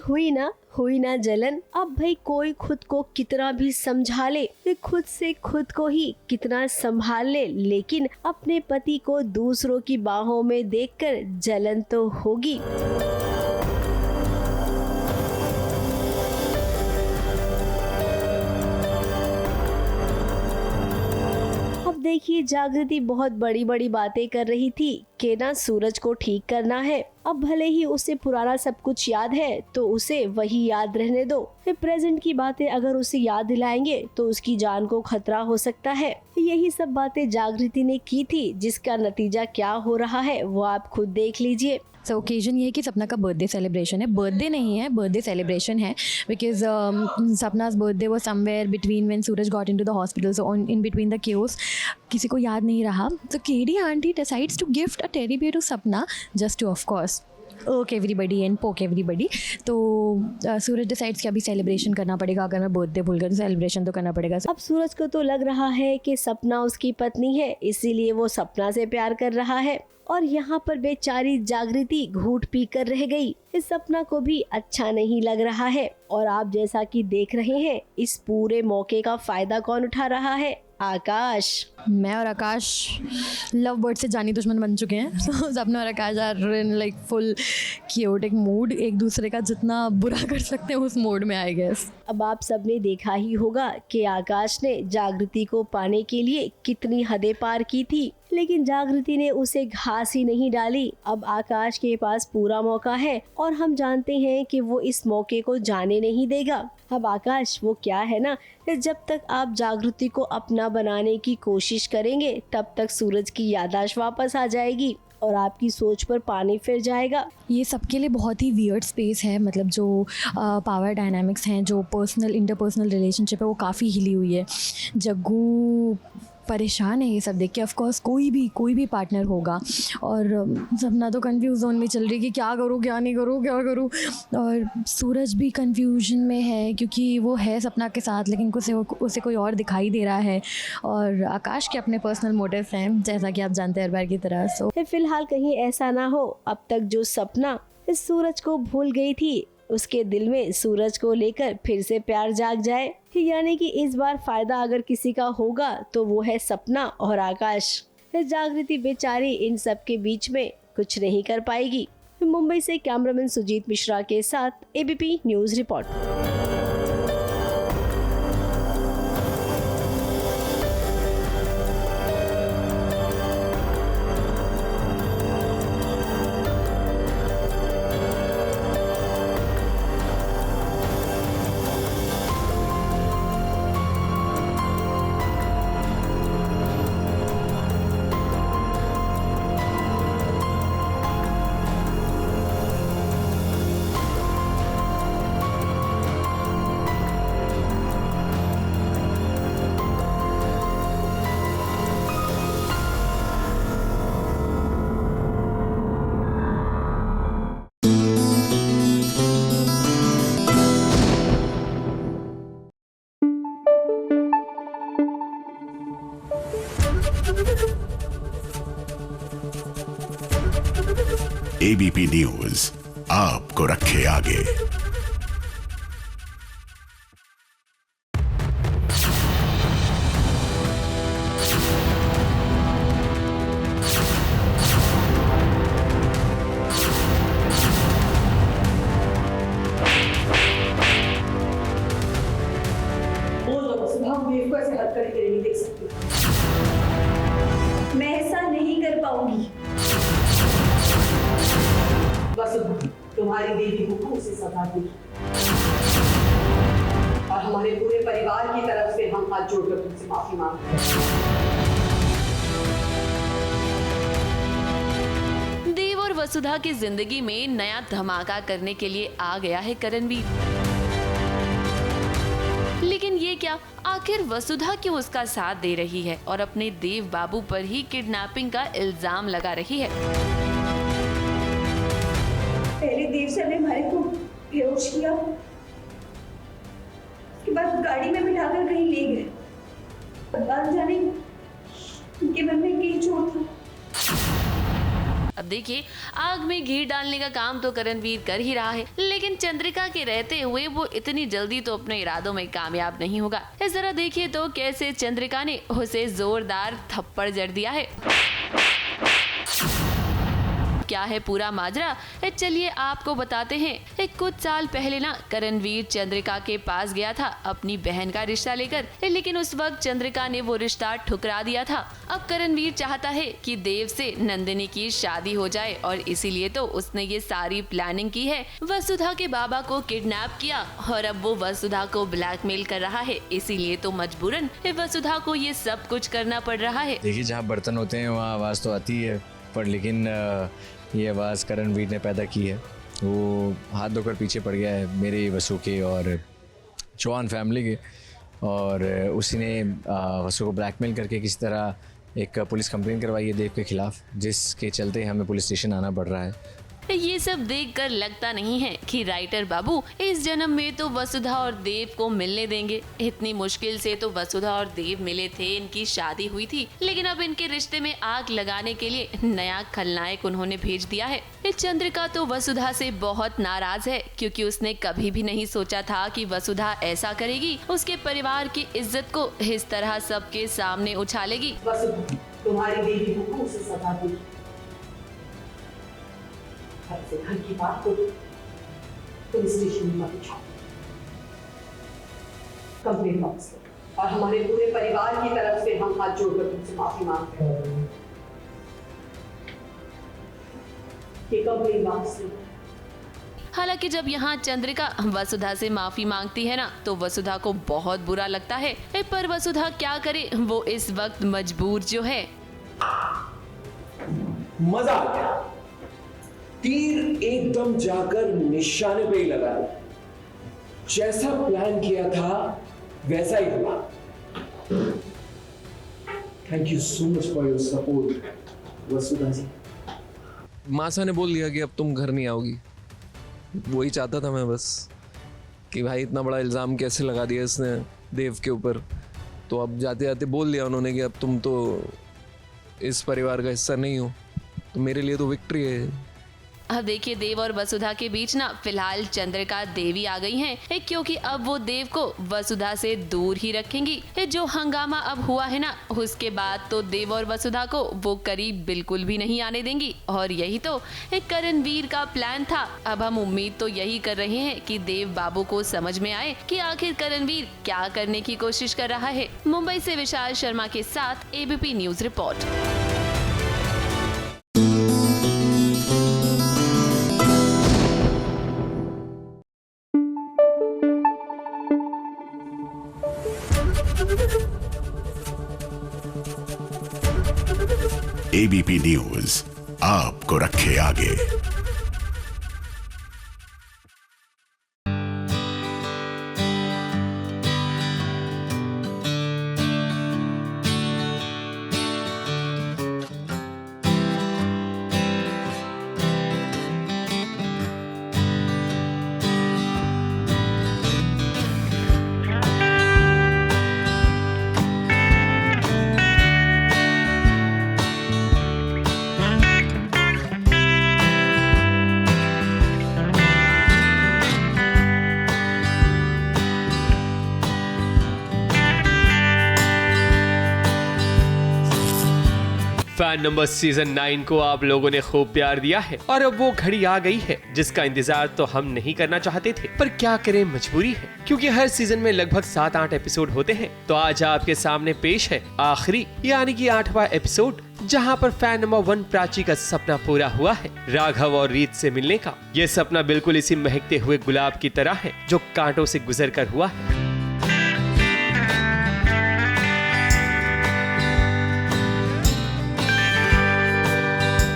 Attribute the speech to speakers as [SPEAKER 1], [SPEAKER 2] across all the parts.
[SPEAKER 1] हुई ना जलन। अब भाई कोई खुद को कितना भी समझा ले, खुद से खुद को ही कितना संभाल ले, लेकिन अपने पति को दूसरों की बाहों में देखकर जलन तो होगी। देखिए, जागृति बहुत बड़ी बड़ी बातें कर रही थी कि ना सूरज को ठीक करना है। अब भले ही उसे पुराना सब कुछ याद है तो उसे वही याद रहने दो। प्रेजेंट की बातें अगर उसे याद दिलाएंगे तो उसकी जान को खतरा हो सकता है। यही सब बातें जागृति ने की थी, जिसका नतीजा क्या हो रहा है वो आप खुद देख लीजिए।
[SPEAKER 2] सो ओकेजन ये है कि सपना का बर्थडे सेलिब्रेशन है, बर्थडे नहीं है, बर्थडे सेलिब्रेशन है, बिकॉज सपना's बर्थडे वो somewhere between when Suraj got into the hospital, so in between the chaos किसी को याद नहीं रहा। तो KD aunty decides to gift a teddy bear to Sapna just to of course irk everybody and poke everybody. तो Suraj decides कि अभी celebration करना पड़ेगा, अगर मैं बर्थडे भूल गया तो सेलिब्रेशन तो करना पड़ेगा।
[SPEAKER 1] अब सूरज को तो लग रहा है कि सपना उसकी पत्नी है, इसीलिए वो सपना से प्यार कर रहा है, और यहाँ पर बेचारी जागृति घूंट पी कर रह गई। इस सपना को भी अच्छा नहीं लग रहा है। और आप जैसा कि देख रहे हैं, इस पूरे मौके का फायदा कौन उठा रहा है? आकाश।
[SPEAKER 2] मैं और आकाश लव बर्ड से जानी दुश्मन बन चुके हैं। सपना और Akash are in like full क्यूटिक मूड, एक दूसरे का जितना बुरा कर सकते हैं उस मोड में आई गेस।
[SPEAKER 1] अब आप सबने देखा ही होगा कि आकाश ने जागृति को पाने के लिए कितनी हदें पार की थी, लेकिन जागृति ने उसे घास ही नहीं डाली। अब आकाश के पास पूरा मौका है और हम जानते हैं कि वो इस मौके को जाने नहीं देगा। अब आकाश वो क्या है ना, जब तक आप जागृति को अपना बनाने की कोशिश करेंगे तब तक सूरज की याददाश्त वापस आ जाएगी और आपकी सोच पर पानी फिर जाएगा।
[SPEAKER 2] ये सबके लिए बहुत ही वियर्ड स्पेस है, मतलब जो पावर डायनामिक्स हैं, जो पर्सनल इंटरपर्सनल रिलेशनशिप है वो काफ़ी हिली हुई है। जग्गू परेशान है ये सब देख के। ऑफ कोर्स कोई भी पार्टनर होगा, और सपना तो कंफ्यूज जोन में चल रही कि क्या करूँ क्या नहीं करूँ क्या करूँ, और सूरज भी कंफ्यूजन में है क्योंकि वो है सपना के साथ लेकिन उसे कोई और दिखाई दे रहा है, और आकाश के अपने पर्सनल मोटिव्स हैं जैसा कि आप जानते हैं हर बार की तरह। सो
[SPEAKER 1] फिलहाल कहीं ऐसा ना हो अब तक जो सपना इस सूरज को भूल गई थी, उसके दिल में सूरज को लेकर फिर से प्यार जाग जाए। यानी कि इस बार फायदा अगर किसी का होगा तो वो है सपना और आकाश। जागृति बेचारी इन सब के बीच में कुछ नहीं कर पाएगी। मुंबई से कैमरामैन सुजीत मिश्रा के साथ ABP news report.
[SPEAKER 3] ABP news आपको रखे आगे।
[SPEAKER 4] नहीं देख सकती, मैं ऐसा नहीं कर पाऊंगी। बस तुम्हारी देवी को उसे सजा दी और हमारे पूरे परिवार की तरफ से हम हाथ जोड़कर तुमसे माफी मांगते हैं।
[SPEAKER 5] देव और वसुधा की जिंदगी में नया धमाका करने के लिए आ गया है करणवीर। लेकिन ये क्या, आखिर वसुधा क्यों उसका साथ दे रही है और अपने देव बाबू पर ही किडनैपिंग का इल्जाम लगा रही है।
[SPEAKER 4] पहले देव सर ने हमारे को बेहोश किया, उसके बाद गाड़ी में बिठाकर कहीं ले गए। जाने उनके मन में यही चोट था
[SPEAKER 5] अब देखिए, आग में घी डालने का काम तो करणवीर कर ही रहा है, लेकिन चंद्रिका के रहते हुए वो इतनी जल्दी तो अपने इरादों में कामयाब नहीं होगा। इस तरह देखिए तो कैसे चंद्रिका ने उसे जोरदार थप्पड़ जड़ दिया है। क्या है पूरा माजरा, चलिए आपको बताते हैं। कुछ साल पहले ना करणवीर चंद्रिका के पास गया था अपनी बहन का रिश्ता लेकर, लेकिन उस वक्त चंद्रिका ने वो रिश्ता ठुकरा दिया था। अब करणवीर चाहता है कि देव से नंदिनी की शादी हो जाए और इसीलिए तो उसने ये सारी प्लानिंग की है। वसुधा के बाबा को किडनैप किया और अब वो वसुधा को ब्लैकमेल कर रहा है, इसीलिए तो मजबूरन वसुधा को ये सब कुछ करना पड़ रहा है।
[SPEAKER 6] देखिए, जहाँ बर्तन होते हैं वहाँ आवाज़ तो आती है, पर लेकिन ये आवाज़ करणवीर ने पैदा की है। वो हाथ धोकर पीछे पड़ गया है मेरे वसु के और चौहान फैमिली के, और उसी ने वसु को ब्लैकमेल करके किसी तरह एक पुलिस कंप्लेंट करवाई है देव के खिलाफ, जिसके चलते हमें पुलिस स्टेशन आना पड़ रहा है।
[SPEAKER 5] ये सब देखकर लगता नहीं है कि राइटर बाबू इस जन्म में तो वसुधा और देव को मिलने देंगे। इतनी मुश्किल से तो वसुधा और देव मिले थे, इनकी शादी हुई थी, लेकिन अब इनके रिश्ते में आग लगाने के लिए नया खलनायक उन्होंने भेज दिया है। चंद्रिका तो वसुधा से बहुत नाराज है, क्योंकि उसने कभी भी नहीं सोचा था कि वसुधा ऐसा करेगी, उसके परिवार की इज्जत को इस तरह सबके सामने उछालेगी।
[SPEAKER 4] वसुधा, तुम्हारी बेटी को उसे सजा दी। घर की बात को तुम स्टेशन में मत उठाओ, कंप्लेंट वापस लो और हमारे पूरे परिवार की तरफ से हम हाथ जोड़कर तुमसे माफी मांगते हैं कि कंप्लेंट वापस लो।
[SPEAKER 5] हालांकि जब यहाँ चंद्रिका वसुधा से माफी मांगती है ना, तो वसुधा को बहुत बुरा लगता है, पर वसुधा क्या करे, वो इस वक्त मजबूर जो है।
[SPEAKER 7] मजा आ गया, तीर एकदम जाकर निशाने पे ही लगा। जैसा प्लान किया था वैसा ही हुआ। Thank you so much for your support Vasudha ji.
[SPEAKER 8] मासा ने बोल दिया कि अब तुम घर नहीं आओगी। वही चाहता था मैं बस, कि भाई इतना बड़ा इल्ज़ाम कैसे लगा दिया इसने देव के ऊपर। तो अब जाते जाते बोल दिया उन्होंने कि अब तुम तो इस परिवार का हिस्सा नहीं हो, तो मेरे लिए तो विक्ट्री है।
[SPEAKER 5] अब देखिए, देव और वसुधा के बीच ना फिलहाल चंद्रिका देवी आ गई हैं, क्योंकि अब वो देव को वसुधा से दूर ही रखेंगी। जो हंगामा अब हुआ है ना, उसके बाद तो देव और वसुधा को वो करीब बिल्कुल भी नहीं आने देंगी। और यही तो करणवीर का प्लान था। अब हम उम्मीद तो यही कर रहे हैं कि देव बाबू को समझ में आए कि आखिर करणवीर क्या करने की कोशिश कर रहा है। मुंबई से विशाल शर्मा के साथ ABP news report.
[SPEAKER 3] ABP news आपको रखे आगे।
[SPEAKER 9] फैन नंबर सीजन 9 को आप लोगों ने खूब प्यार दिया है और अब वो घड़ी आ गई है जिसका इंतजार तो हम नहीं करना चाहते थे, पर क्या करें, मजबूरी है, क्योंकि हर सीजन में लगभग 7-8 एपिसोड होते हैं। तो आज आपके सामने पेश है आखिरी यानी कि 8वां एपिसोड, जहां पर फैन नंबर 1 प्राची का सपना पूरा हुआ है राघव और रीत से मिलने का। ये सपना बिल्कुल इसी महकते हुए गुलाब की तरह है जो कांटों से गुजर कर हुआ है।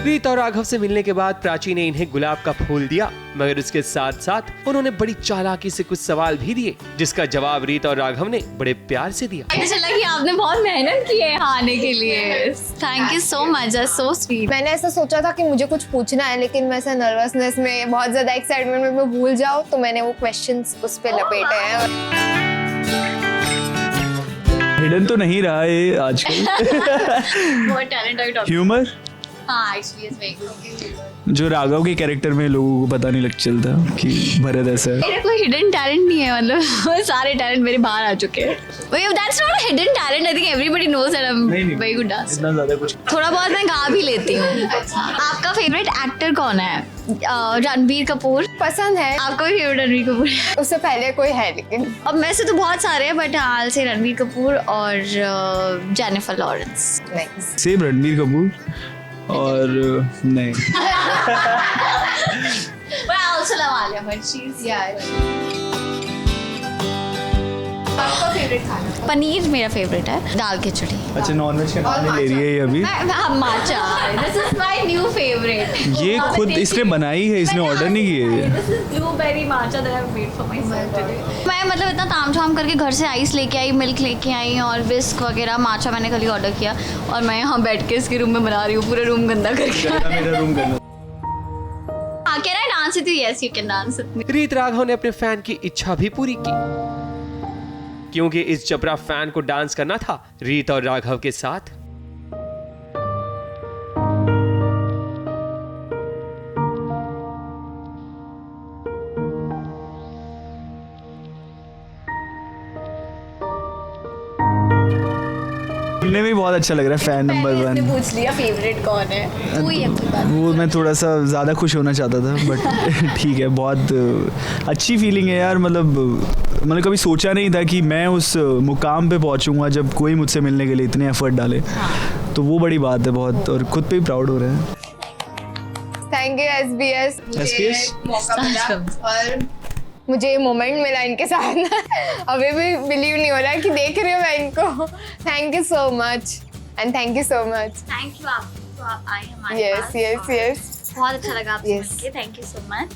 [SPEAKER 9] रीत और राघव से मिलने के बाद प्राची ने इन्हें गुलाब का फूल दिया, मगर उसके साथ साथ उन्होंने बड़ी चालाकी से कुछ सवाल भी दिए, जिसका जवाब रीत और राघव ने बड़े प्यार से दिया।
[SPEAKER 10] पता चला कि आपने बहुत मेहनत की है यहाँ आने के लिए। Thank you so much, so sweet.
[SPEAKER 11] मैंने ऐसा सोचा था कि मुझे कुछ पूछना है, लेकिन मैं ऐसा नर्वसनेस में, बहुत ज्यादा एक्साइटमेंट में मैं भूल जाऊँ, तो मैंने वो क्वेश्चंस उस पे लपेटे हैं।
[SPEAKER 12] हिडन तो नहीं रहा है आजकल।
[SPEAKER 10] बहुत टैलेंट है।
[SPEAKER 12] ह्यूमर
[SPEAKER 10] हाँ एक्चुअली इट्स वेरी
[SPEAKER 12] जो राघव के कैरेक्टर में लोगों को पता नहीं लग चलता कि भरत ऐसा है।
[SPEAKER 10] मेरा कोई हिडन टैलेंट नहीं है, मतलब सारे टैलेंट मेरे बाहर आ चुके हैं। That's not a hidden talent, I think everybody knows that I am very good dancer.
[SPEAKER 12] इतना ज़्यादा कुछ
[SPEAKER 10] थोड़ा बहुत मैं गा भी लेती हूँ। आपका फेवरेट एक्टर कौन है? रणबीर कपूर
[SPEAKER 11] पसंद है।
[SPEAKER 10] आपका भी फेवरेट रणबीर कपूर?
[SPEAKER 11] उससे पहले कोई है लेकिन
[SPEAKER 10] अब में से तो बहुत सारे हैं, बट आई से रणबीर कपूर और Jennifer Lawrence.
[SPEAKER 12] Same Ranbir Kapoor और नहीं
[SPEAKER 10] But I also love Alia Bhatt. She's आपका फेवरेट खाना? पनीर मेरा फेवरेट है, दाल खिचड़ी।
[SPEAKER 12] अच्छा, नॉनवेज का नाम नहीं ले रही है ये अभी।
[SPEAKER 10] माचा, this is my new favorite.
[SPEAKER 12] ये खुद इसने बनाई है, इसने ऑर्डर नहीं की है।
[SPEAKER 10] This is blueberry matcha that I've made for myself today. मैं मतलब इतना तामझाम करके घर से आइस लेके आई, मिल्क लेके आई और विस्क वगैरह, माचा मैंने कल ही ऑर्डर किया और मैं यहाँ बैठ के इसके रूम में बना रही हूँ, पूरा रूम गंदा करके।
[SPEAKER 12] मेरा रूम करना।
[SPEAKER 10] हाँ, कह रहा है dance with you, yes you can dance with me.
[SPEAKER 9] रीत राघव ने अपने फैन की इच्छा भी पूरी की, क्योंकि इस जबरा फैन को डांस करना था रीत और राघव के साथ।
[SPEAKER 12] सुनने में बहुत अच्छा लग रहा है। फैन नंबर 1
[SPEAKER 10] पूछ लिया फेवरेट कौन है, वही है।
[SPEAKER 12] वो मैं थोड़ा सा ज़्यादा खुश होना चाहता था, बट ठीक है। बहुत अच्छी फीलिंग है यार। मतलब मैंने कभी सोचा नहीं था कि मैं उस मुकाम पे पहुंचूंगा जब कोई मुझसे मिलने के लिए इतने एफर्ट डाले। तो वो बड़ी बात है बहुत, और खुद पे भी प्राउड हो रहे हैं।
[SPEAKER 11] Thank you SBS।
[SPEAKER 12] SBS?
[SPEAKER 11] मौका मिला और मुझे मोमेंट मिला इनके साथ ना, अभी भी बिलीव नहीं हो रहा कि देख रही हूँ मैं इनको। Thank you so much and thank you so much.
[SPEAKER 10] Thank you, आप आए हमारे
[SPEAKER 11] यस यस यस,
[SPEAKER 10] बहुत अच्छा लगा आपसे
[SPEAKER 11] Yes.
[SPEAKER 10] मिलके। Thank you so much.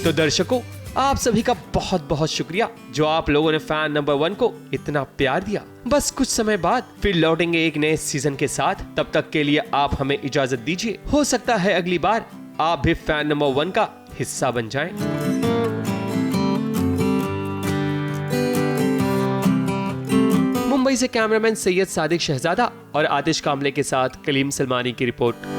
[SPEAKER 9] तो दर्शकों, आप सभी का बहुत बहुत शुक्रिया जो आप लोगों ने फैन नंबर 1 को इतना प्यार दिया। बस कुछ समय बाद फिर लौटेंगे एक नए सीजन के साथ। तब तक के लिए आप हमें इजाजत दीजिए। हो सकता है अगली बार आप भी फैन नंबर 1 का हिस्सा बन जाएं। मुंबई से कैमरामैन सैयद सादिक शहजादा और आतिश कामले के साथ कलीम सलमानी की रिपोर्ट।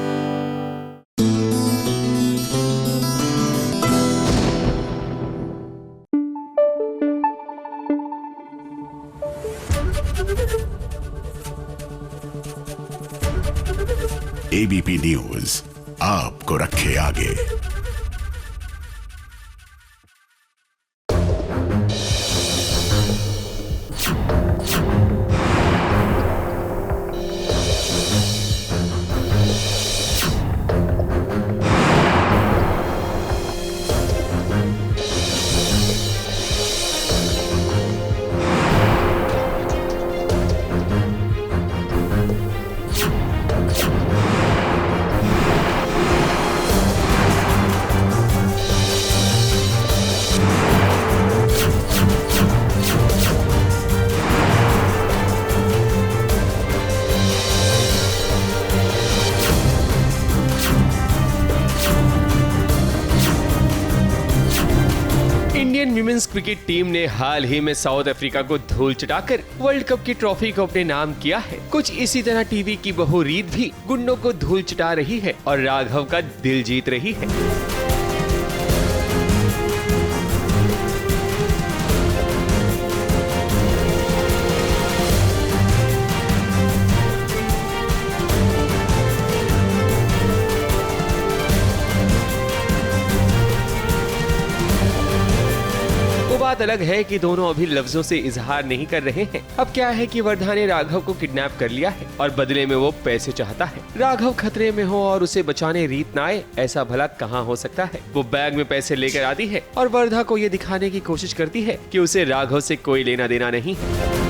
[SPEAKER 3] ABP न्यूज आपको रखे आगे।
[SPEAKER 9] इंडियन विमेंस क्रिकेट टीम ने हाल ही में साउथ अफ्रीका को धूल चटाकर वर्ल्ड कप की ट्रॉफी को अपने नाम किया है। कुछ इसी तरह टीवी की बहू रीत भी गुंडों को धूल चटा रही है और राघव का दिल जीत रही है। बात अलग है कि दोनों अभी लफ्जों से इजहार नहीं कर रहे हैं। अब क्या है कि वर्धा ने राघव को किडनैप कर लिया है और बदले में वो पैसे चाहता है। राघव खतरे में हो और उसे बचाने रीत ना आए, ऐसा भला कहाँ हो सकता है। वो बैग में पैसे लेकर आती है और वर्धा को ये दिखाने की कोशिश करती है कि उसे राघव से कोई लेना देना नहीं है।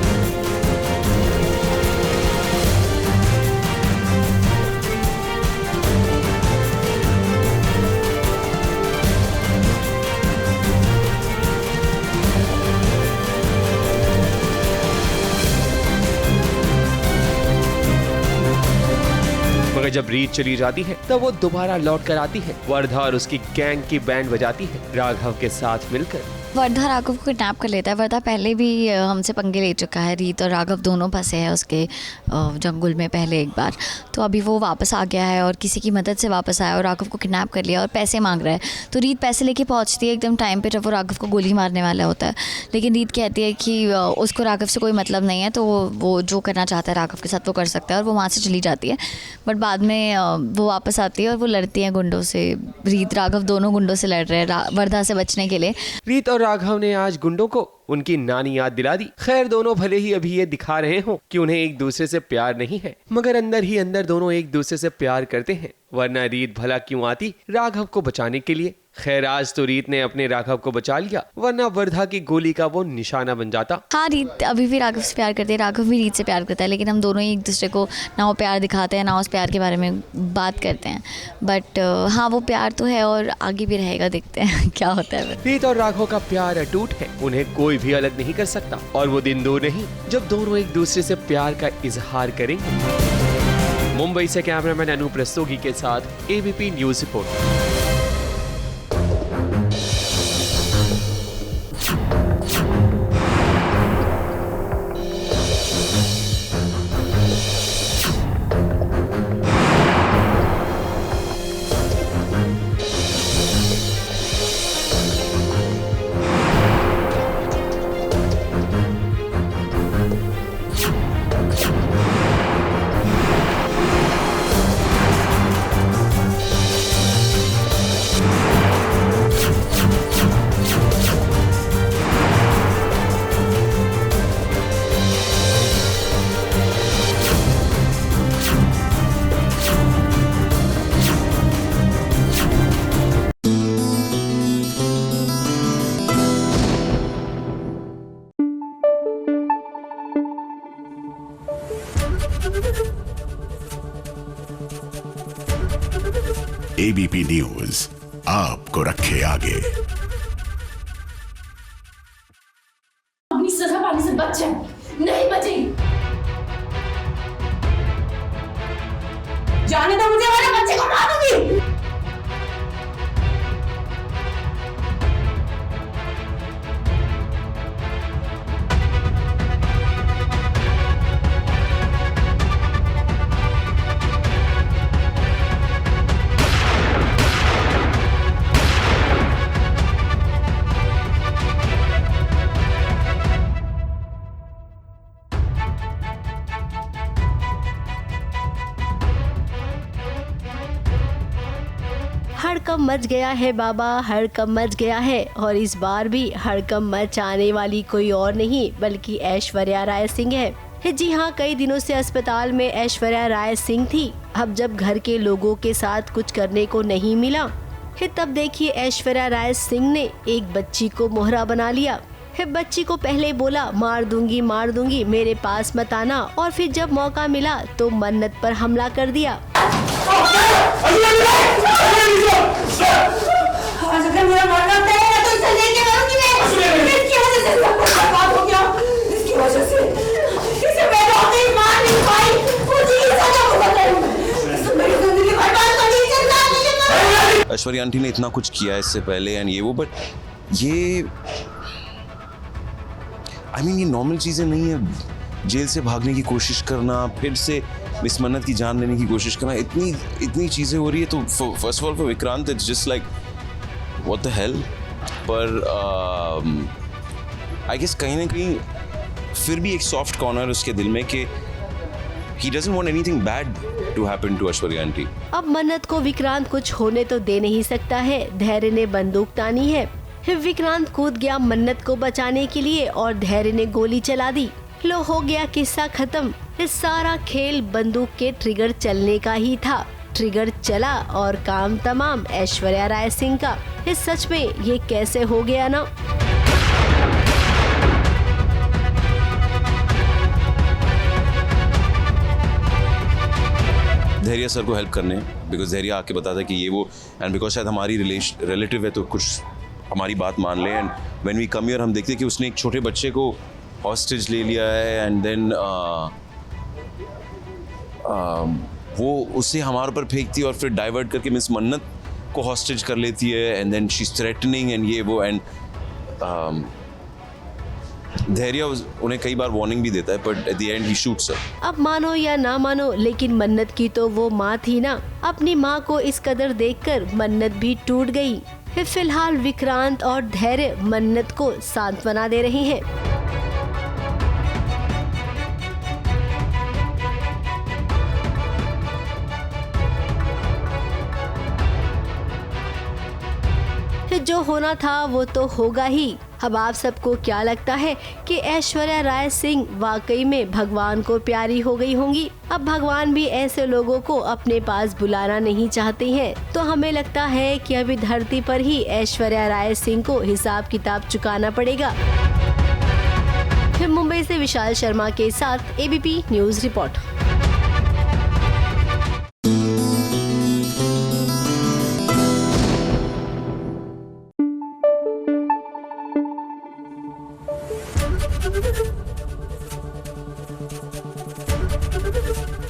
[SPEAKER 9] मगर जब रीत चली जाती है तब वो दोबारा लौट कर आती है। वर्धा और उसकी गैंग की बैंड बजाती है राघव के साथ मिलकर।
[SPEAKER 10] वर्धा राघव को किडनैप कर लेता है। वर्धा पहले भी हमसे पंगे ले चुका है। रीत और राघव दोनों फंसे हैं उसके जंगल में पहले एक बार। तो अभी वो वापस आ गया है और किसी की मदद से वापस आया और राघव को किडनैप कर लिया और पैसे मांग रहा है। तो रीत पैसे लेके पहुंचती है एकदम टाइम पे जब वो राघव को गोली मारने वाला होता है। लेकिन रीत कहती है कि उसको राघव से कोई मतलब नहीं है, तो वो जो करना चाहता है राघव के साथ वो कर सकता है और वो वहाँ से चली जाती है। बट बाद में वो वापस आती है और वो लड़ती हैं गुंडों से। रीत राघव दोनों गुंडों से लड़ रहे हैं वर्धा से बचने के लिए।
[SPEAKER 9] रीत और राघव ने आज गुंडों को उनकी नानी याद दिला दी। खैर दोनों भले ही अभी ये दिखा रहे हो कि उन्हें एक दूसरे से प्यार नहीं है, मगर अंदर ही अंदर दोनों एक दूसरे से प्यार करते हैं। वरना रीत भला क्यों आती राघव को बचाने के लिए। खैर आज तो रीत ने अपने राघव को बचा लिया, वरना वर्धा की गोली का वो निशाना बन जाता।
[SPEAKER 10] हाँ, रीत अभी भी राघव से प्यार करती है, राघव भी रीत से प्यार करता है, लेकिन हम दोनों ही एक दूसरे को ना वो प्यार दिखाते हैं ना उस प्यार के बारे में बात करते हैं। बट हाँ, वो प्यार तो है और आगे भी रहेगा, देखते हैं क्या होता है।
[SPEAKER 9] रीत और राघव का प्यार अटूट है, उन्हें कोई भी अलग नहीं कर सकता। और वो दिन दूर नहीं जब दोनों एक दूसरे से प्यार का इजहार करेंगे। मुंबई से कैमरामैन अनूप रस्तोगी के साथ ABP news report.
[SPEAKER 3] ABP news आपको रखे आगे।
[SPEAKER 13] अपनी सजा पाने से बच जाए, नहीं बचेगी। जाने दो मुझे, मेरे बच्चे को मार दूंगी।
[SPEAKER 1] हड़कंप मच गया है बाबा, हड़कंप मच गया है। और इस बार भी हड़कंप मचाने वाली कोई और नहीं बल्कि ऐश्वर्या राय सिंह है। जी हाँ, कई दिनों से अस्पताल में ऐश्वर्या राय सिंह थी। अब जब घर के लोगों के साथ कुछ करने को नहीं मिला तब देखिए ऐश्वर्या राय सिंह ने एक बच्ची को मोहरा बना लिया। बच्ची को पहले बोला मार दूंगी मेरे पास मत आना, और फिर जब मौका मिला तो मन्नत पर हमला कर दिया।
[SPEAKER 14] ऐश्वर्या आंटी ने इतना कुछ किया इससे पहले एंड ये वो, बट ये ये नॉर्मल चीजें नहीं है। जेल से भागने की कोशिश करना, फिर से मिस मन्नत की जान लेने की कोशिश करना, इतनी चीजें हो रही है। तो first of all for Vikrant it's just like what the hell. पर आई गेस कहीं ना कहीं फिर भी एक सॉफ्ट कॉर्नर उसके दिल में कि he doesn't want anything bad to happen to Aishwarya aunty.
[SPEAKER 1] अब मन्नत को विक्रांत कुछ होने तो दे नहीं सकता है। धैर्य ने बंदूक तानी है। विक्रांत कूद गया मन्नत को बचाने के लिए और धैर्य ने गोली चला दी। लो, हो गया किस्सा खत्म। इस सारा खेल बंदूक के ट्रिगर चलने का ही था। ट्रिगर चला और काम तमाम ऐश्वर्या राय सिंह का। इस सच में ये कैसे हो गया ना।
[SPEAKER 14] धैर्य सर को हेल्प करने, बिकॉज धैर्य आके बताता है कि ये वो, एंड बिकॉज शायद हमारी रिलेटिव है तो कुछ हमारी बात मान ले। And when we come here हम देखते हैं कि उसने एक छोटे बच्चे को हॉस्टेज ले लिया है, एंड देन वो उसे हमारे ऊपर फेंकती है और फिर डाइवर्ट करके मिस मन्नत को हॉस्टेज कर लेती है and then she is threatening and ये वो एंड धैर्य उन्हें कई बार वार्निंग भी देता है but at the end he shoots her.
[SPEAKER 1] अब मानो या ना मानो लेकिन मन्नत की तो वो माँ थी ना। अपनी माँ को इस कदर देखकर मन्नत भी टूट गई। फिलहाल विक्रांत और धैर्य मन्नत को सांत्वना दे रहे हैं। जो होना था वो तो होगा ही। अब आप सबको क्या लगता है कि ऐश्वर्या राय सिंह वाकई में भगवान को प्यारी हो गई होंगी? अब भगवान भी ऐसे लोगों को अपने पास बुलाना नहीं चाहते हैं, तो हमें लगता है कि अभी धरती पर ही ऐश्वर्या राय सिंह को हिसाब किताब चुकाना पड़ेगा। फिर मुंबई से विशाल शर्मा के साथ ABP news report.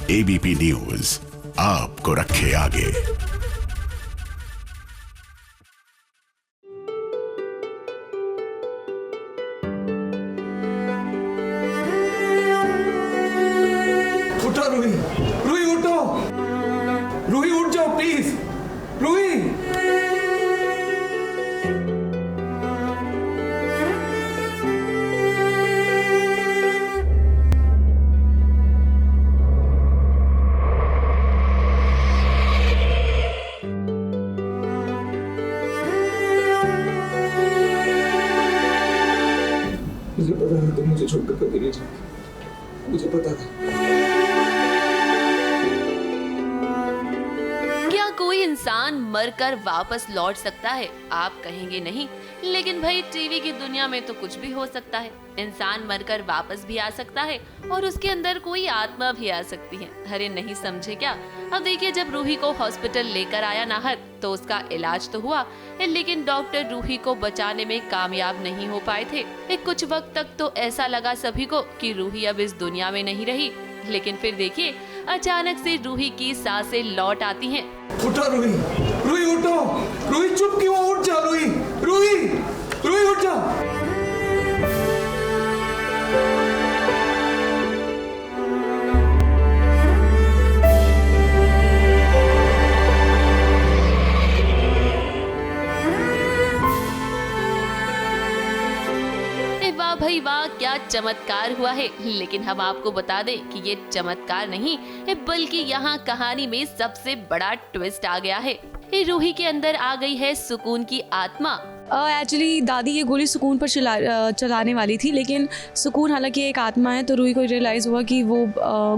[SPEAKER 3] ABP news आपको रखे आगे।
[SPEAKER 7] उठो रूही, रूही उठो, रूही उठ जाओ प्लीज, रूही। मुझे पता था तुम मुझे छोड़कर कभी नहीं जाओगे, मुझे पता था।
[SPEAKER 5] क्या कोई इंसान मरकर वापस लौट सकता है? आप कहेंगे नहीं, लेकिन भाई टीवी की दुनिया में तो कुछ भी हो सकता है। इंसान मरकर वापस भी आ सकता है और उसके अंदर कोई आत्मा भी आ सकती है। अरे नहीं समझे क्या? अब देखिए, जब रूही को हॉस्पिटल लेकर आया नाहर तो उसका इलाज तो हुआ, लेकिन डॉक्टर रूही को बचाने में कामयाब नहीं हो पाए थे। कुछ वक्त तक तो ऐसा लगा सभी को कि रूही अब इस दुनिया में नहीं रही, लेकिन फिर देखिए अचानक से रूही की सांसें लौट आती हैं।
[SPEAKER 7] उठो रूही, रूही उठो, रूही चुप क्यों? उठ जा रूही, रूही, रूही उठ जा।
[SPEAKER 5] वाह भाई वाह, क्या चमत्कार हुआ है। लेकिन हम आपको बता दें कि ये चमत्कार नहीं, बल्कि यहाँ कहानी में सबसे बड़ा ट्विस्ट आ गया है। रूही के अंदर आ गई है सुकून की आत्मा।
[SPEAKER 15] एक्चुअली दादी ये गोली सुकून पर चलाने वाली थी, लेकिन सुकून हालांकि एक आत्मा है, तो रूही को रियलाइज़ हुआ कि वो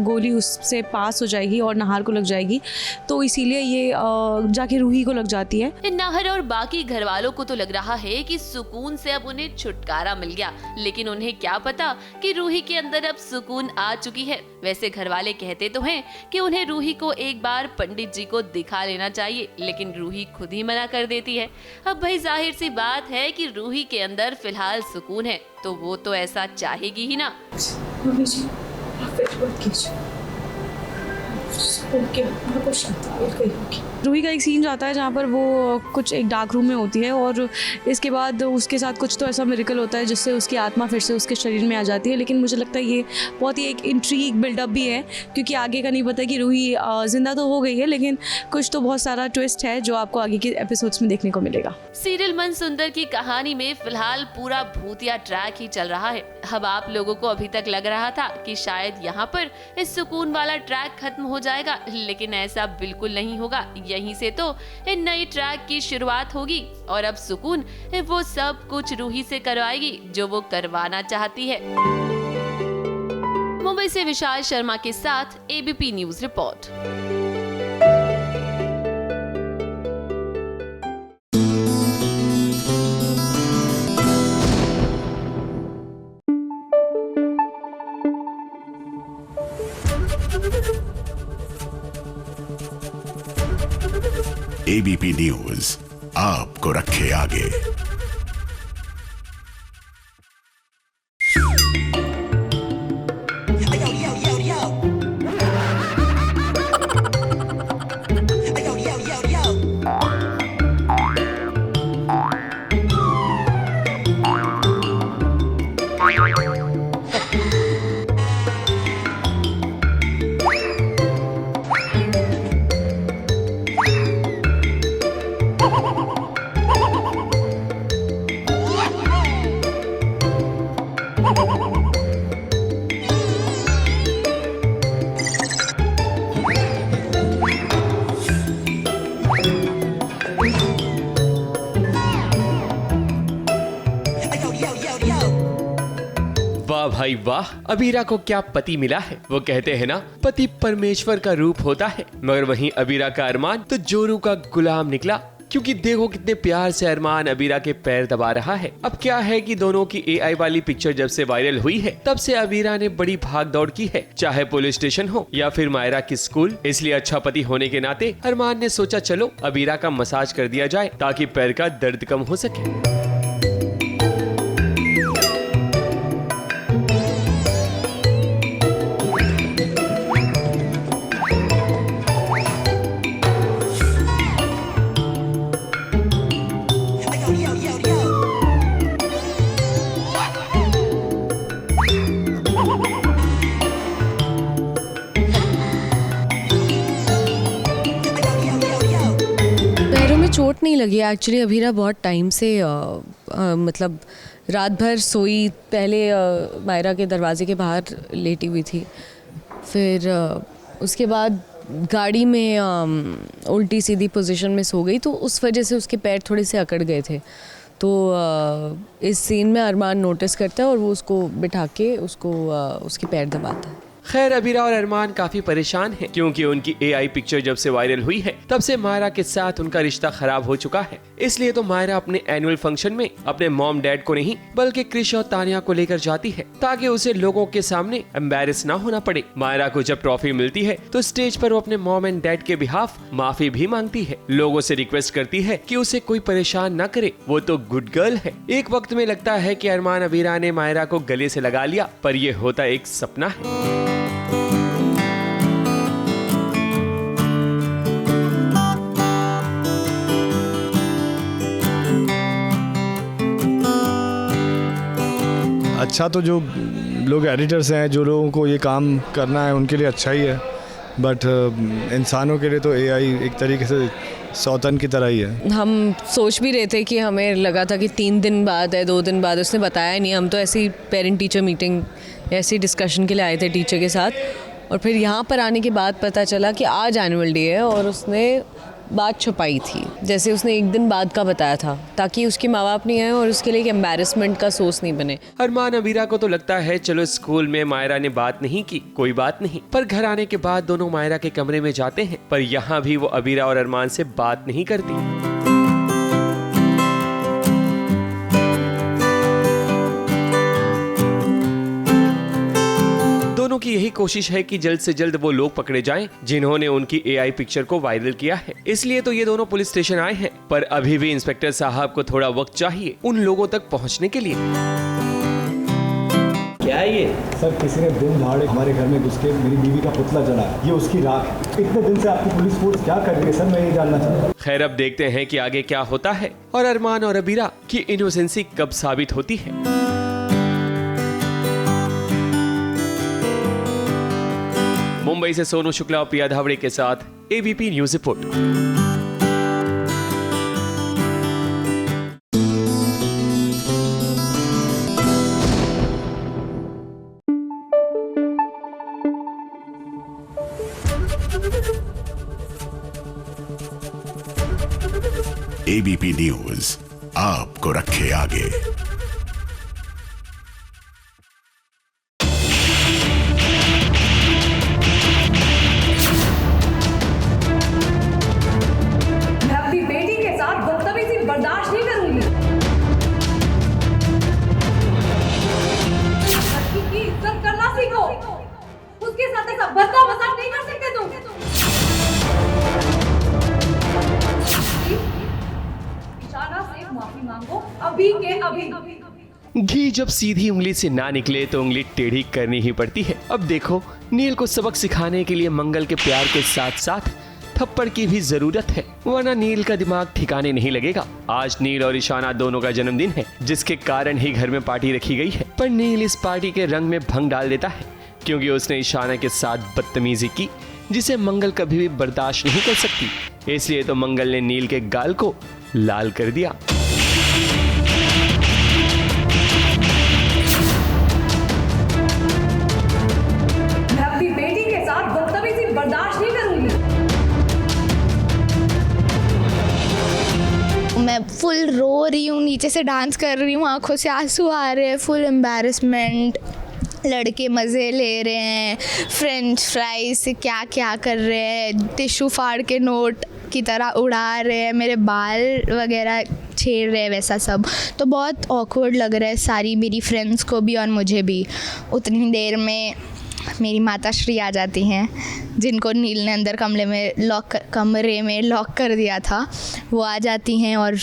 [SPEAKER 15] गोली उससे पास हो जाएगी और नाहर को लग जाएगी, तो इसीलिए ये जाके रूही को लग जाती है।
[SPEAKER 5] नाहर और बाकी घर वालों को तो लग रहा है कि सुकून से अब उन्हें छुटकारा मिल गया, लेकिन उन्हें क्या पता कि रूही के अंदर अब सुकून आ चुकी है। वैसे घर वाले कहते तो हैं कि उन्हें रूही को एक बार पंडित जी को दिखा लेना चाहिए, लेकिन रूही खुद ही मना कर देती है। अब भाई जाहिर सी बात है कि रूही के अंदर फिलहाल सुकून है, तो वो तो ऐसा चाहेगी ही ना।
[SPEAKER 13] मम्मी जी, आप फिक्र मत कीजिए, उनके आत्मा को शांति मिल गई होगी।
[SPEAKER 15] रूही का एक सीन जाता है जहाँ पर वो कुछ एक डार्क रूम में होती है और इसके बाद उसके साथ कुछ तो ऐसा मिरेकल होता है जिससे उसकी आत्मा फिर से उसके शरीर में आ जाती है। लेकिन मुझे लगता है ये बहुत ही एक इंट्रीग बिल्डअप भी है, क्योंकि आगे का नहीं पता कि रूही जिंदा तो हो गई है, लेकिन कुछ तो बहुत सारा ट्विस्ट है जो आपको आगे के एपिसोड्स में देखने को मिलेगा।
[SPEAKER 5] सीरियल मन सुंदर की कहानी में फिलहाल पूरा भूतिया ट्रैक ही चल रहा है। अब आप लोगों को अभी तक लग रहा था कि शायद यहाँ पर इस सुकून वाला ट्रैक खत्म हो जाएगा, लेकिन ऐसा बिल्कुल नहीं होगा। यहीं से तो इन नई ट्रैक की शुरुआत होगी और अब सुकून वो सब कुछ रूही से करवाएगी जो वो करवाना चाहती है। मुंबई से विशाल शर्मा के साथ ABP news report.
[SPEAKER 3] ABP news आपको रखे आगे।
[SPEAKER 9] भाई वाह, अबीरा को क्या पति मिला है। वो कहते हैं ना, पति परमेश्वर का रूप होता है, मगर वहीं अबीरा का अरमान तो जोरू का गुलाम निकला। क्योंकि देखो कितने प्यार से अरमान अबीरा के पैर दबा रहा है। अब क्या है कि दोनों की AI वाली पिक्चर जब से वायरल हुई है, तब से अबीरा ने बड़ी भाग दौड़ की है, चाहे पुलिस स्टेशन हो या फिर मायरा की स्कूल। इसलिए अच्छा पति होने के नाते अरमान ने सोचा चलो अबीरा का मसाज कर दिया जाए ताकि पैर का दर्द कम हो सके।
[SPEAKER 16] चोट नहीं लगी एक्चुअली। अबीरा बहुत टाइम से मतलब रात भर सोई, पहले मायरा के दरवाजे के बाहर लेटी हुई थी, फिर उसके बाद गाड़ी में उल्टी सीधी पोजीशन में सो गई, तो उस वजह से उसके पैर थोड़े से अकड़ गए थे। तो इस सीन में अरमान नोटिस करता है और वो उसको बिठा के उसको उसके पैर दबाता है।
[SPEAKER 9] खैर अबीरा और अरमान काफी परेशान हैं क्योंकि उनकी AI पिक्चर जब से वायरल हुई है तब से मायरा के साथ उनका रिश्ता खराब हो चुका है। इसलिए तो मायरा अपने एनुअल फंक्शन में अपने मॉम डैड को नहीं बल्कि क्रिश और तानिया को लेकर जाती है ताकि उसे लोगों के सामने एम्बैरेस ना होना पड़े। मायरा को जब ट्रॉफी मिलती है तो स्टेज पर वो अपने मॉम एंड डैड के बिहाफ माफी भी मांगती है, लोगों से रिक्वेस्ट करती है कि उसे कोई परेशान न करे, वो तो गुड गर्ल है। एक वक्त में लगता है कि अरमान अबीरा ने मायरा को गले से लगा लिया, पर यह होता एक सपना है।
[SPEAKER 17] अच्छा तो जो लोग एडिटर्स हैं, जो लोगों को ये काम करना है उनके लिए अच्छा ही है, बट इंसानों के लिए तो AI एक तरीके से सौतन की तरह ही है।
[SPEAKER 16] हम सोच भी रहे थे कि हमें लगा था कि 3 दिन बाद है, 2 दिन बाद, उसने बताया नहीं। हम तो ऐसी पेरेंट टीचर मीटिंग ऐसी डिस्कशन के लिए आए थे टीचर के साथ, और फिर यहाँ पर आने के बाद पता चला कि आज एनुअल डे है और उसने बात छुपाई थी। जैसे उसने 1 दिन बाद का बताया था ताकि उसके माँ बाप नहीं आए और उसके लिए एक एम्बैरेसमेंट का सोर्स नहीं बने।
[SPEAKER 9] अरमान अबीरा को तो लगता है चलो स्कूल में मायरा ने बात नहीं की, कोई बात नहीं, पर घर आने के बाद दोनों मायरा के कमरे में जाते हैं, पर यहाँ भी वो अबीरा और अरमान से बात नहीं करती। दोनों की यही कोशिश है कि जल्द से जल्द वो लोग पकड़े जाएं जिन्होंने उनकी AI पिक्चर को वायरल किया है। इसलिए तो ये दोनों पुलिस स्टेशन आए हैं, पर अभी भी इंस्पेक्टर साहब को थोड़ा वक्त चाहिए उन लोगों तक पहुंचने के लिए।
[SPEAKER 18] क्या है ये?
[SPEAKER 17] सर किसी ने दिन दहाड़े हमारे घर में घुस के मेरी बीवी का पुतला जला, ये उसकी राख है। इतने दिन से आपकी पुलिस फोर्स क्या कर रही है सर, मैं ये जानना चाहता हूँ।
[SPEAKER 9] खैर अब देखते हैं कि आगे क्या होता है और अरमान और अबीरा की इनोसेंसी कब साबित होती है। मुंबई से सोनू शुक्ला और प्रिया धावड़े के साथ ABP news report.
[SPEAKER 3] ABP news आपको रखे आगे।
[SPEAKER 4] बर्दाश्त नहीं करूंगी। लड़की की इज्जत करना सीखो, उसके साथ ऐसा बर्ताव मजाक नहीं कर सकते तुम। इशारा से माफी मांगो अभी के अभी।
[SPEAKER 9] घी जब सीधी उंगली से ना निकले तो उंगली टेढ़ी करनी ही पड़ती है। अब देखो नील को सबक सिखाने के लिए मंगल के प्यार के साथ साथ थप्पड़ की भी जरूरत है, वरना नील का दिमाग ठिकाने नहीं लगेगा। आज नील और ईशाना दोनों का जन्मदिन है, जिसके कारण ही घर में पार्टी रखी गई है, पर नील इस पार्टी के रंग में भंग डाल देता है क्योंकि उसने ईशाना के साथ बदतमीजी की, जिसे मंगल कभी भी बर्दाश्त नहीं कर सकती। इसलिए तो मंगल ने नील के गाल को लाल कर दिया।
[SPEAKER 4] मैं अपनी बेटी के साथ बदतमीजी बर्दाश्त नहीं करूंगी।
[SPEAKER 11] मैं फुल रो रही हूँ, नीचे से डांस कर रही हूँ, आंखों से आंसू आ रहे हैं, फुल एम्बैरेसमेंट। लड़के मज़े ले रहे हैं, फ्रेंच फ्राइज से क्या क्या कर रहे हैं, टिश्यू फाड़ के नोट की तरह उड़ा रहे हैं, मेरे बाल वगैरह छेड़ रहे हैं, वैसा सब। तो बहुत ऑकवर्ड लग रहा है सारी मेरी फ्रेंड्स को भी और मुझे भी। उतनी देर में मेरी माता श्री आ जाती हैं, जिनको नील ने अंदर कमरे में लॉक कर दिया था। वो आ जाती हैं और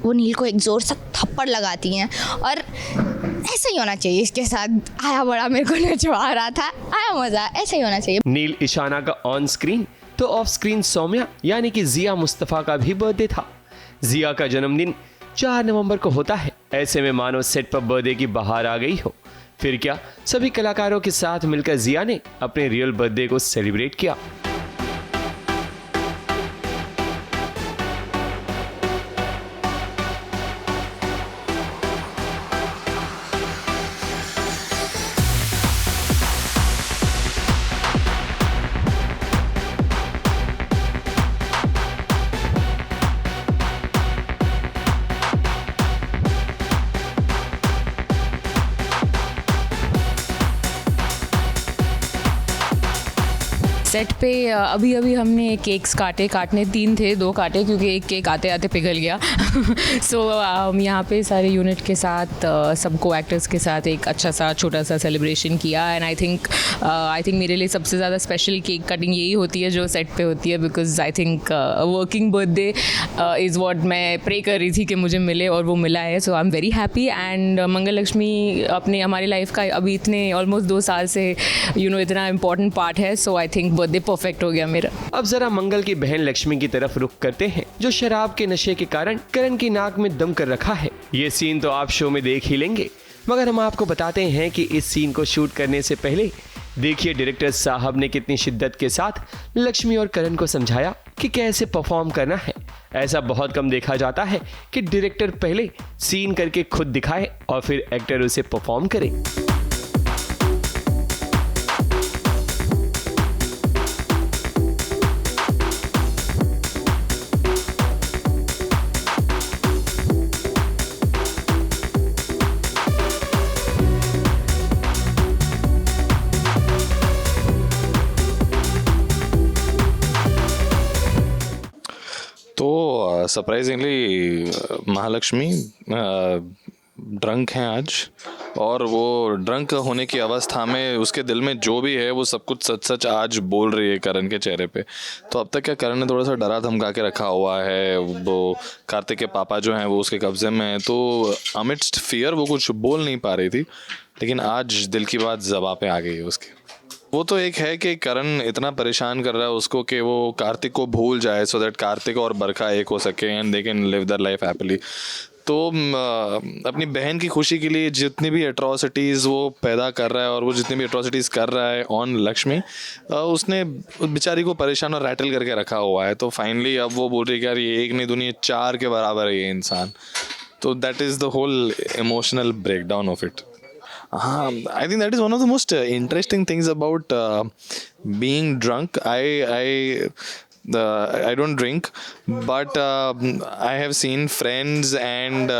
[SPEAKER 11] वो नील को एक ज़ोर से थप्पड़ लगाती हैं। और ऐसा ही होना चाहिए इसके साथ। आया बड़ा मेरे को नचवा रहा था, आया मज़ा, ऐसा ही होना चाहिए।
[SPEAKER 9] नील इशाना का ऑन स्क्रीन तो ऑफ स्क्रीन सौम्या यानी कि जिया मुस्तफ़ा का भी बर्थडे था। जिया का जन्मदिन 4 नवंबर को होता है। ऐसे में मानो सेट पर बर्थडे की बहार आ गई हो। फिर क्या, सभी कलाकारों के साथ मिलकर जिया ने अपने रियल बर्थडे को सेलिब्रेट किया।
[SPEAKER 16] सेट पे अभी हमने केक्स काटने 3 थे, 2 काटे क्योंकि एक केक आते आते पिघल गया। सो यहाँ पे सारे यूनिट के साथ सबको एक्टर्स के साथ एक अच्छा सा छोटा सा सेलिब्रेशन किया। एंड आई थिंक मेरे लिए सबसे ज़्यादा स्पेशल केक कटिंग यही होती है जो सेट पे होती है, because I think working birthday is what मैं प्रे कर रही थी कि मुझे मिले और वो मिला है। So I am very happy. And Mangal Lakshmi अपने हमारी लाइफ का अभी इतने ऑलमोस्ट 2 साल से इतना इम्पॉर्टेंट पार्ट है। So I think birthday perfect हो गया मेरा।
[SPEAKER 9] अब जरा मंगल की बहन लक्ष्मी की तरफ रुख करते हैं, जो शराब के नशे के कारण करण की नाक में दम कर रखा है। ये सीन तो आप शो में देख ही लेंगे, मगर हम आपको बताते हैं कि इस सीन को शूट करने से पहले देखिए डायरेक्टर साहब ने कितनी शिद्दत के साथ लक्ष्मी और करण को समझाया कि कैसे परफॉर्म करना है। ऐसा बहुत कम देखा जाता है कि डायरेक्टर पहले सीन करके खुद दिखाए और फिर एक्टर उसे परफॉर्म करे।
[SPEAKER 18] तो सरप्राइजिंगली महालक्ष्मी ड्रंक हैं आज, और वो ड्रंक होने की अवस्था में उसके दिल में जो भी है वो सब कुछ सच सच आज बोल रही है करण के चेहरे पे। तो अब तक क्या करण ने थोड़ा सा डरा धमका के रखा हुआ है, वो कार्तिक के पापा जो हैं वो उसके कब्जे में हैं, तो अमिडस्ट फियर वो कुछ बोल नहीं पा रही थी, लेकिन आज दिल की बात ज़बां पे आ गई है उसके। वो तो एक है कि करण इतना परेशान कर रहा है उसको कि वो कार्तिक को भूल जाए, सो दैट कार्तिक और बरखा एक हो सके and they can live their life happily. तो अपनी बहन की खुशी के लिए जितनी भी एट्रॉसिटीज़ वो पैदा कर रहा है और वो जितनी भी एट्रॉसिटीज़ कर रहा है ऑन लक्ष्मी, उसने बेचारी को परेशान और रैटल करके रखा हुआ है। तो फाइनली अब वो बोल रही है कि यार ये एक नहीं दुनिया 4 के बराबर है ये इंसान। तो that is the whole emotional breakdown of it. I think that is one of the most interesting things about being drunk. I don't drink, but I have seen friends and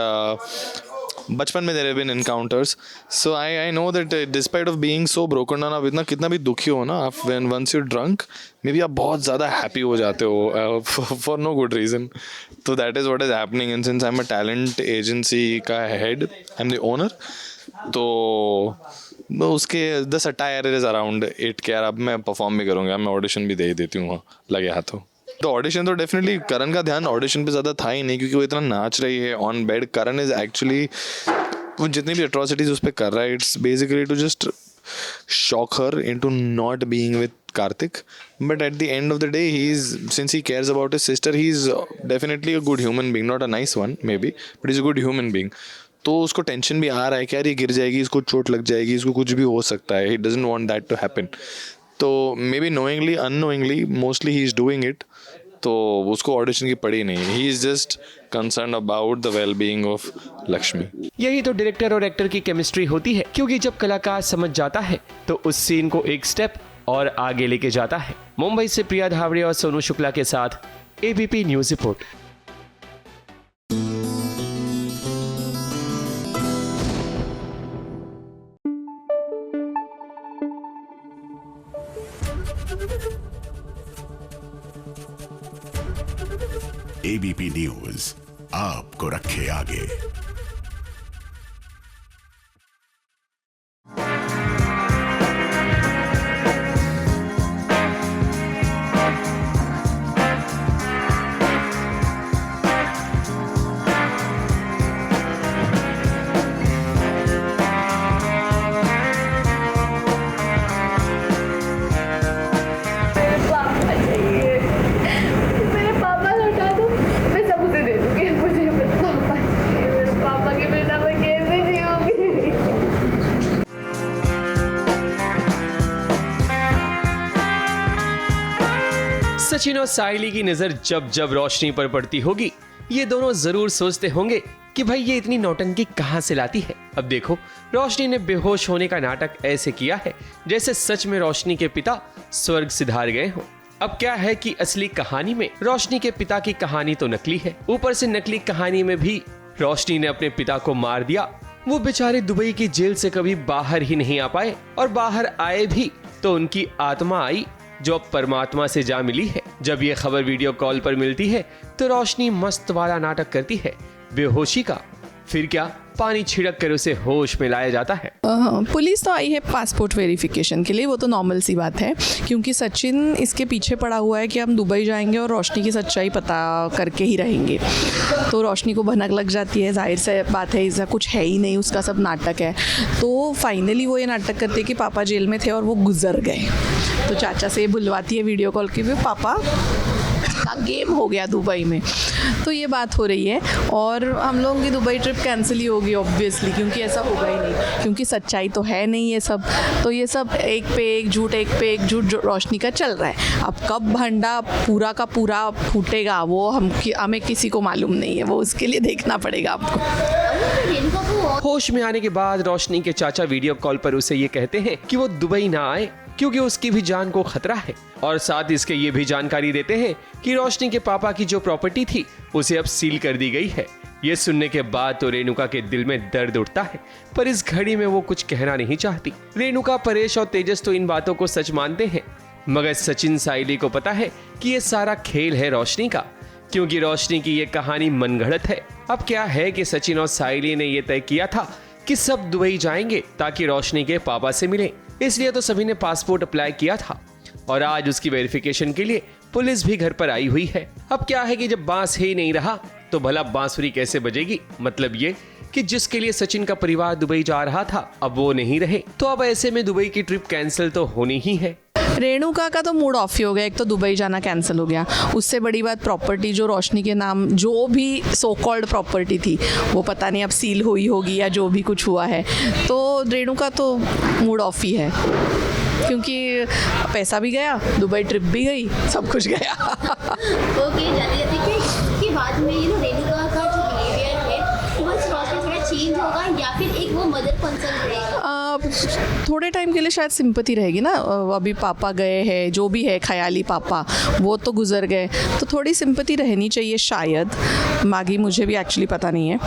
[SPEAKER 18] बचपन में there have been encounters. So I know that despite of being so broken down, आप इतना कितना भी दुखी हो ना, when once you're drunk, maybe आप बहुत ज़्यादा happy हो जाते हो for no good reason. So that is what is happening. And since I'm a talent agency का head, I'm the owner. तो उसके the satire is around it के यार अब मैं परफॉर्म भी करूँगा, मैं ऑडिशन भी दे ही देती हूँ लगे हाथों। तो ऑडिशन तो डेफिनेटली करण का ध्यान ऑडिशन पे ज़्यादा था ही नहीं, क्योंकि वो इतना नाच रही है on bed. Karan is actually वो जितनी भी एट्रॉसिटीज उस पर कर रहा है, it's basically to just shock her into not being with Karthik, but at the end of the day, since he cares about his sister, he's definitely a good human being, not a nice one maybe, but he's a good human being. तो उसको tension भी आ रहा है कि यार ये गिर जाएगी, इसको चोट लग जाएगी, इसको कुछ भी हो सकता है। He doesn't want that to happen. तो maybe knowingly, unknowingly, mostly he is doing it. तो उसको ऑडिशन की पड़ी नहीं, he is just concerned about the well-being of Lakshmi.
[SPEAKER 9] यही तो डायरेक्टर और एक्टर की केमिस्ट्री होती है, क्योंकि जब कलाकार समझ जाता है तो उस सीन को एक स्टेप और आगे लेके जाता है। मुंबई से प्रिया धावड़े और सोनू शुक्ला के साथ ABP news report.
[SPEAKER 3] ABP news आपको रखे आगे।
[SPEAKER 9] सचिन और साहिली की नजर जब जब रोशनी पर पड़ती होगी, ये दोनों जरूर सोचते होंगे कि भाई ये इतनी नौटंकी कहाँ से लाती है। अब देखो, रोशनी ने बेहोश होने का नाटक ऐसे किया है जैसे सच में रोशनी के पिता स्वर्ग सिधार गए हों। अब क्या है कि असली कहानी में रोशनी के पिता की कहानी तो नकली है, ऊपर से नकली कहानी में भी रोशनी ने अपने पिता को मार दिया। वो बेचारे दुबई की जेल से कभी बाहर ही नहीं आ पाए, और बाहर आए भी तो उनकी आत्मा आई जो अब परमात्मा से जा मिली है। जब ये खबर वीडियो कॉल पर मिलती है तो रोशनी मस्त वाला नाटक करती है बेहोशी का, फिर क्या पानी छिड़क कर उसे होश में लाया जाता है।
[SPEAKER 19] पुलिस तो आई है पासपोर्ट वेरिफिकेशन के लिए, वो तो नॉर्मल सी बात है, क्योंकि सचिन इसके पीछे पड़ा हुआ है कि हम दुबई जाएंगे और रोशनी की सच्चाई पता करके ही रहेंगे। तो रोशनी को भनक लग जाती है, जाहिर से बात है, ऐसा कुछ है ही नहीं, उसका सब नाटक है। तो फाइनली वो ये नाटक करते कि पापा जेल में थे और वो गुजर गए। तो चाचा से बुलवाती है वीडियो कॉल के, भी पापा का गेम हो गया दुबई में। तो ये बात हो रही है और हम लोगों की दुबई ट्रिप कैंसिल ही होगी ऑब्वियसली, क्योंकि ऐसा होगा ही नहीं, क्योंकि सच्चाई तो है नहीं ये सब। तो ये सब एक पे एक झूठ रोशनी का चल रहा है। अब कब भंडा पूरा का पूरा फूटेगा वो हमें किसी को मालूम नहीं है, वो उसके लिए देखना पड़ेगा आपको।
[SPEAKER 9] होश में आने के बाद रोशनी के चाचा वीडियो कॉल पर उसे ये कहते हैं कि वो दुबई ना आए क्योंकि उसकी भी जान को खतरा है, और साथ इसके ये भी जानकारी देते हैं कि रोशनी के पापा की जो प्रॉपर्टी थी उसे अब सील कर दी गई है। ये सुनने के बाद तो रेणुका के दिल में दर्द उठता है, पर इस घड़ी में वो कुछ कहना नहीं चाहती। रेणुका, परेश और तेजस तो इन बातों को सच मानते हैं, मगर सचिन साहिली को पता है कि ये सारा खेल है रोशनी का, क्योंकि रोशनी की ये कहानी मनगढ़ंत है। अब क्या है कि सचिन और साहिली ने ये तय किया था कि सब दुबई जाएंगे ताकि रोशनी के पापा से मिले, इसलिए तो सभी ने पासपोर्ट अप्लाई किया था और आज उसकी वेरिफिकेशन के लिए पुलिस भी घर पर आई हुई है। अब क्या है कि जब बांस ही नहीं रहा तो भला बांसुरी कैसे बजेगी। मतलब ये कि जिसके लिए सचिन का परिवार दुबई जा रहा था अब वो नहीं रहे, तो अब ऐसे में दुबई की ट्रिप कैंसिल तो होनी ही है।
[SPEAKER 19] रेणुका का तो मूड ऑफ ही हो गया, एक तो दुबई जाना कैंसिल हो गया, उससे बड़ी बात प्रॉपर्टी जो रोशनी के नाम जो भी सो कॉल्ड प्रॉपर्टी थी वो पता नहीं अब सील हुई होगी या जो भी कुछ हुआ है, तो रेणुका तो मूड ऑफ ही है, क्योंकि पैसा भी गया, दुबई ट्रिप भी गई, सब कुछ गया।
[SPEAKER 10] ओके, जाते के बाद में ये रेणुका का जो बिहेवियर है वो रोशनी थोड़ा चेंज होगा या फिर एक वो मदर कंसर्न रहेगा?
[SPEAKER 19] थोड़े टाइम के लिए शायद सिंपैथी रहेगी ना, अभी पापा गए हैं, जो भी है ख्याली पापा वो तो गुजर गए, तो थोड़ी सिंपैथी रहनी चाहिए शायद, मागी मुझे भी एक्चुअली पता नहीं है।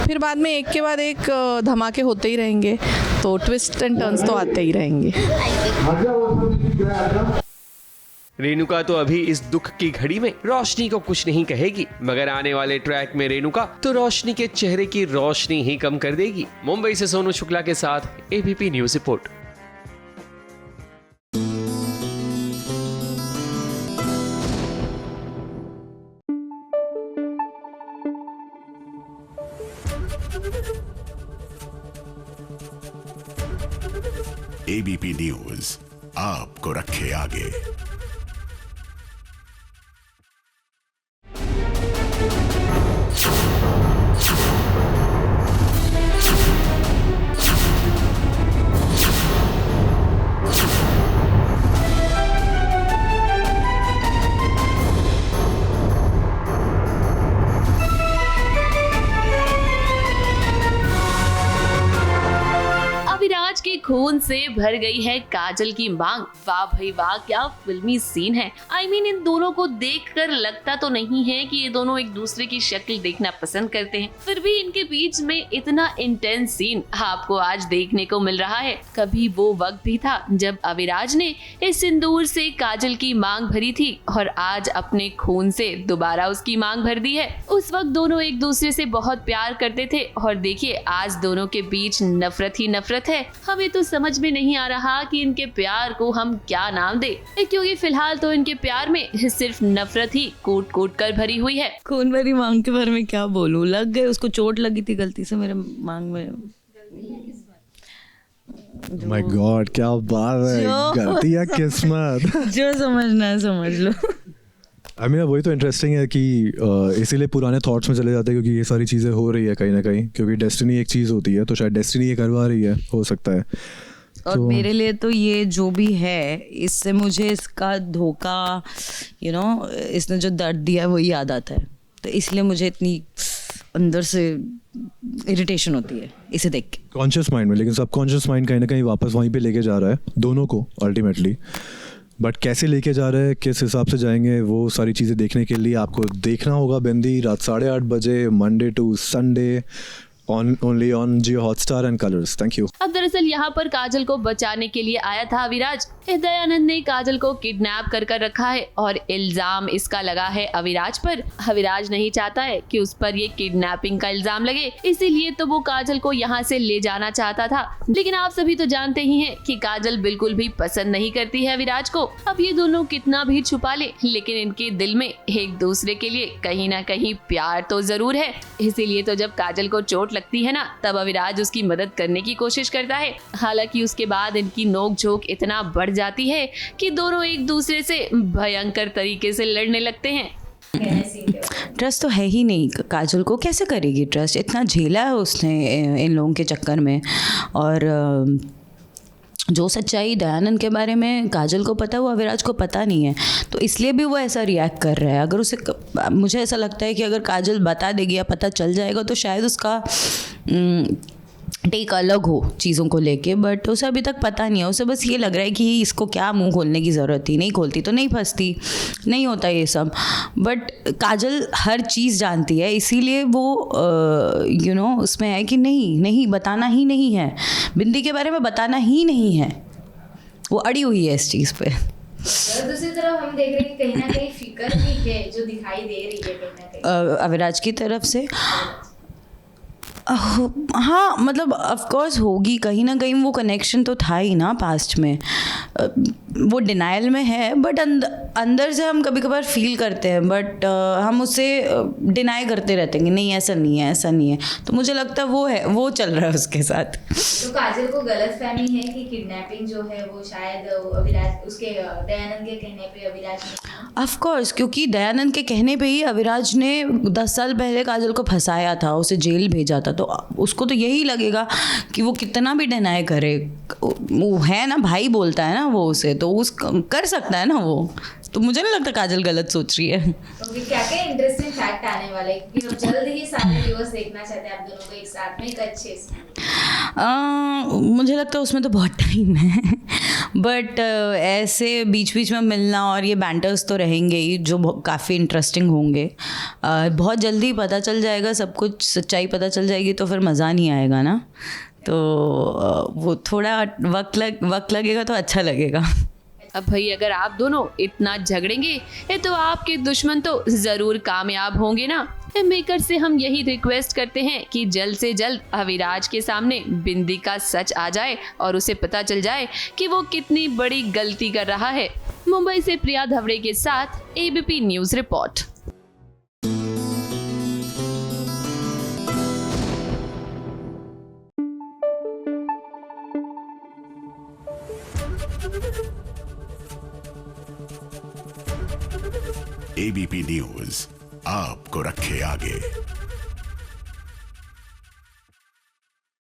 [SPEAKER 19] फिर बाद में एक के बाद एक धमाके होते ही रहेंगे, तो ट्विस्ट एंड टर्न्स तो आते ही रहेंगे।
[SPEAKER 9] रेणुका तो अभी इस दुख की घड़ी में रोशनी को कुछ नहीं कहेगी, मगर आने वाले ट्रैक में रेणुका तो रोशनी के चेहरे की रोशनी ही कम कर देगी। मुंबई से सोनू शुक्ला के साथ ABP news report.
[SPEAKER 3] ABP news आपको रखे आगे।
[SPEAKER 5] के खून खून से भर गई है काजल की मांग। वाह भाई वाह, क्या फिल्मी सीन है। I mean, इन दोनों को देखकर लगता तो नहीं है कि ये दोनों एक दूसरे की शक्ल देखना पसंद करते हैं, फिर भी इनके बीच में इतना इंटेंस सीन आपको आज देखने को मिल रहा है। कभी वो वक्त भी था जब अविराज ने इस सिंदूर से काजल की मांग भरी थी और आज अपने खून से दोबारा उसकी मांग भर दी है। उस वक्त दोनों एक दूसरे से बहुत प्यार करते थे और देखिए आज दोनों के बीच नफरत ही नफरत है। हमें तो समझ में नहीं आ रहा कि इनके प्यार को हम क्या नाम दे, क्योंकि फिलहाल तो इनके प्यार में सिर्फ नफरत ही कूट कूट कर भरी हुई है।
[SPEAKER 20] खून भरी मांग के बारे में क्या बोलूं, लग गए, उसको चोट लगी थी गलती से मेरे मांग में।
[SPEAKER 21] माय गॉड, क्या बात है, गलती या किस्मत।
[SPEAKER 20] जो समझना है समझ लो।
[SPEAKER 21] आई मीन वही तो इंटरेस्टिंग है कि इसीलिए पुराने थॉट्स में चले जाते हैं, क्योंकि ये सारी चीज़ें हो रही है कहीं ना कहीं, क्योंकि डेस्टिनी एक चीज़ होती है, तो शायद डेस्टिनी ये करवा रही है, हो सकता है।
[SPEAKER 20] और मेरे लिए तो ये जो भी है, इससे मुझे इसका धोखा, इसने जो दर्द दिया है वही याद आता है, तो इसलिए मुझे इतनी अंदर से इरिटेशन होती है इसे देख के।
[SPEAKER 21] कॉन्शियस माइंड में, लेकिन सबकॉन्शियस माइंड कहीं ना कहीं वापस वहीं पे लेके जा रहा है दोनों को अल्टीमेटली। बट कैसे लेके जा रहे हैं, किस हिसाब से जाएंगे, वो सारी चीज़ें देखने के लिए आपको देखना होगा बिंदी रात 8:30 बजे, Monday to Sunday, only on Jio Hotstar and Colors. Thank you.
[SPEAKER 5] अब दरअसल यहाँ पर काजल को बचाने के लिए आया था अविराज। दयानंद ने काजल को किडनैप कर रखा है और इल्जाम इसका लगा है अविराज पर। अविराज नहीं चाहता है कि उस पर ये किडनैपिंग का इल्जाम लगे, इसीलिए तो वो काजल को यहाँ से ले जाना चाहता था। लेकिन आप सभी तो जानते ही हैं कि काजल बिल्कुल भी पसंद नहीं करती है अविराज को। अब ये दोनों कितना भी छुपा ले, लेकिन इनके दिल में एक दूसरे के लिए कहीं ना कहीं प्यार तो जरूर है। इसीलिए तो जब काजल को चोट लगती है ना, तब अविराज उसकी मदद करने की कोशिश करता है। हालांकि उसके बाद इनकी नोकझोंक इतना बढ़ जाती है कि दोनों एक दूसरे से भयंकर तरीके से लड़ने लगते हैं।
[SPEAKER 20] ट्रस्ट तो है ही नहीं, काजल को कैसे करेगी ट्रस्ट, इतना झेला है उसने इन लोगों के चक्कर में। और जो सच्चाई दयानंद के बारे में काजल को पता है वो अविराज को पता नहीं है, तो इसलिए भी वो ऐसा रिएक्ट कर रहा है। अगर उसे, मुझे ऐसा लगता है कि अगर काजल बता देगी या पता चल जाएगा तो शायद उसका टेक अलग हो चीज़ों को लेके, बट उसे अभी तक पता नहीं है। उसे बस ये लग रहा है कि इसको क्या मुंह खोलने की ज़रूरत थी, नहीं खोलती तो नहीं फंसती, नहीं होता ये सब। बट काजल हर चीज़ जानती है, इसीलिए वो उसमें है कि नहीं बताना ही नहीं है, बिंदी के बारे में बताना ही नहीं है। वो अड़ी हुई है इस चीज़ पे।
[SPEAKER 22] दूसरी तरफ हम देख रहे हैं कहीं ना कहीं फिक्र भी है जो दिखाई दे रही है कहीं ना कहीं
[SPEAKER 20] अविराज की तरफ से। हाँ, मतलब ऑफ कोर्स होगी, कहीं ना कहीं वो कनेक्शन तो था ही ना पास्ट में। वो डिनायल में है, बट अंदर से हम कभी कभार फील करते हैं, बट हम उसे डिनाई करते रहते हैं, नहीं ऐसा नहीं है, ऐसा नहीं है। तो मुझे लगता है वो चल रहा है उसके साथ।
[SPEAKER 22] तो काजल को गलतफहमी है कि किडनैपिंग जो है वो शायद अविराज, उसके दयानंद के कहने पे अविराज ने,
[SPEAKER 20] ऑफ कोर्स, क्योंकि दयानंद के कहने पे ही अविराज ने 10 साल पहले काजल को फंसाया था, उसे जेल भेजा था, तो उसको तो यही लगेगा कि वो कितना भी डिनाई करे, वो है ना, भाई बोलता है ना वो उसे, तो उस कर सकता है ना वो। तो मुझे नहीं लगता काजल गलत सोच रही है।
[SPEAKER 22] तो क्या इंटरेस्टिंग फैक्ट आने वाले, क्योंकि हम जल्द ही सारे व्यूअर्स देखना चाहते हैं आप दोनों को एक साथ में एक अच्छे से।
[SPEAKER 20] मुझे लगता है उसमें तो बहुत टाइम है, बट ऐसे बीच बीच में मिलना और ये बैंटर्स तो रहेंगे ही, जो काफ़ी इंटरेस्टिंग होंगे। बहुत जल्दी पता चल जाएगा सब कुछ, सच्चाई पता चल जाएगी, तो फिर मज़ा नहीं आएगा ना। तो वो थोड़ा वक्त लगेगा तो अच्छा लगेगा।
[SPEAKER 5] अब भाई अगर आप दोनों इतना झगड़ेंगे तो आपके दुश्मन तो जरूर कामयाब होंगे ना। मेकर से हम यही रिक्वेस्ट करते हैं कि जल्द से जल्द अविराज के सामने बिंदी का सच आ जाए और उसे पता चल जाए कि वो कितनी बड़ी गलती कर रहा है। मुंबई से प्रिया धवड़े के साथ ABP news report.
[SPEAKER 3] ABP news आपको रखे आगे।